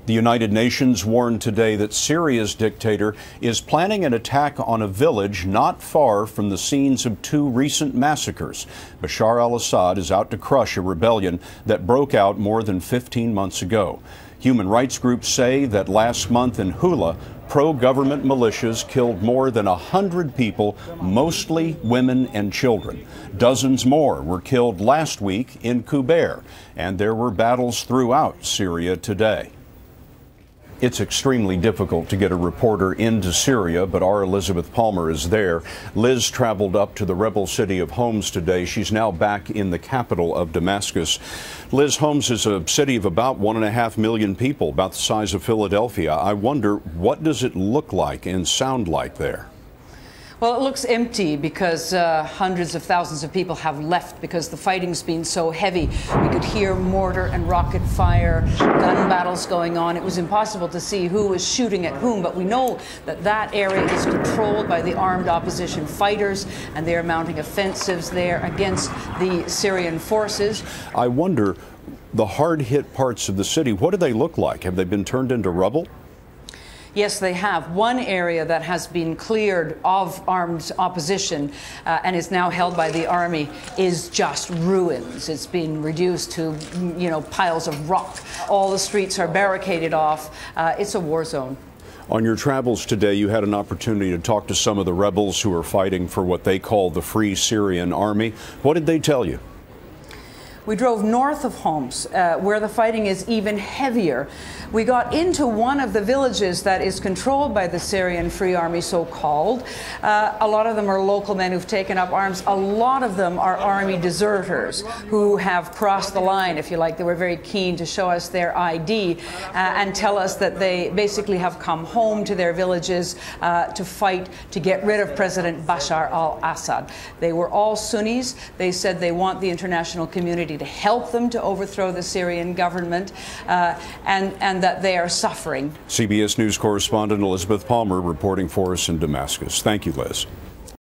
The United Nations warned today that Syria's dictator is planning an attack on a village not far from the scenes of two recent massacres. Bashar al-Assad is out to crush a rebellion that broke out more than 15 months ago. Human rights groups say that last month in Hula, pro-government militias killed more than 100 people, mostly women and children. Dozens more were killed last week in Kubair, and there were battles throughout Syria today. It's extremely difficult to get a reporter into Syria, but our Elizabeth Palmer is there. Liz traveled up to the rebel city of Homs today. She's now back in the capital of Damascus. Liz, Homs is a city of about 1.5 million people, about the size of Philadelphia. I wonder, what does it look like and sound like there? Well, it looks empty because hundreds of thousands of people have left because the fighting's been so heavy. We could hear mortar and rocket fire, gun battles going on. It was impossible to see who was shooting at whom, but we know that that area is controlled by the armed opposition fighters, and they are mounting offensives there against the Syrian forces. I wonder, the hard-hit parts of the city, what do they look like? Have they been turned into rubble? Yes, they have. One area that has been cleared of armed opposition and is now held by the army is just ruins. It's been reduced to, piles of rock. All the streets are barricaded off. It's a war zone. On your travels today, you had an opportunity to talk to some of the rebels who are fighting for what they call the Free Syrian Army. What did they tell you? We drove north of Homs, where the fighting is even heavier. We got into one of the villages that is controlled by the Syrian Free Army, so-called. A lot of them are local men who've taken up arms. A lot of them are army deserters who have crossed the line, if you like. They were very keen to show us their ID and tell us that they basically have come home to their villages to fight to get rid of President Bashar al-Assad. They were all Sunnis. They said they want the international community to help them to overthrow the Syrian government, and that they are suffering. CBS News correspondent Elizabeth Palmer reporting for us in Damascus. Thank you, Liz.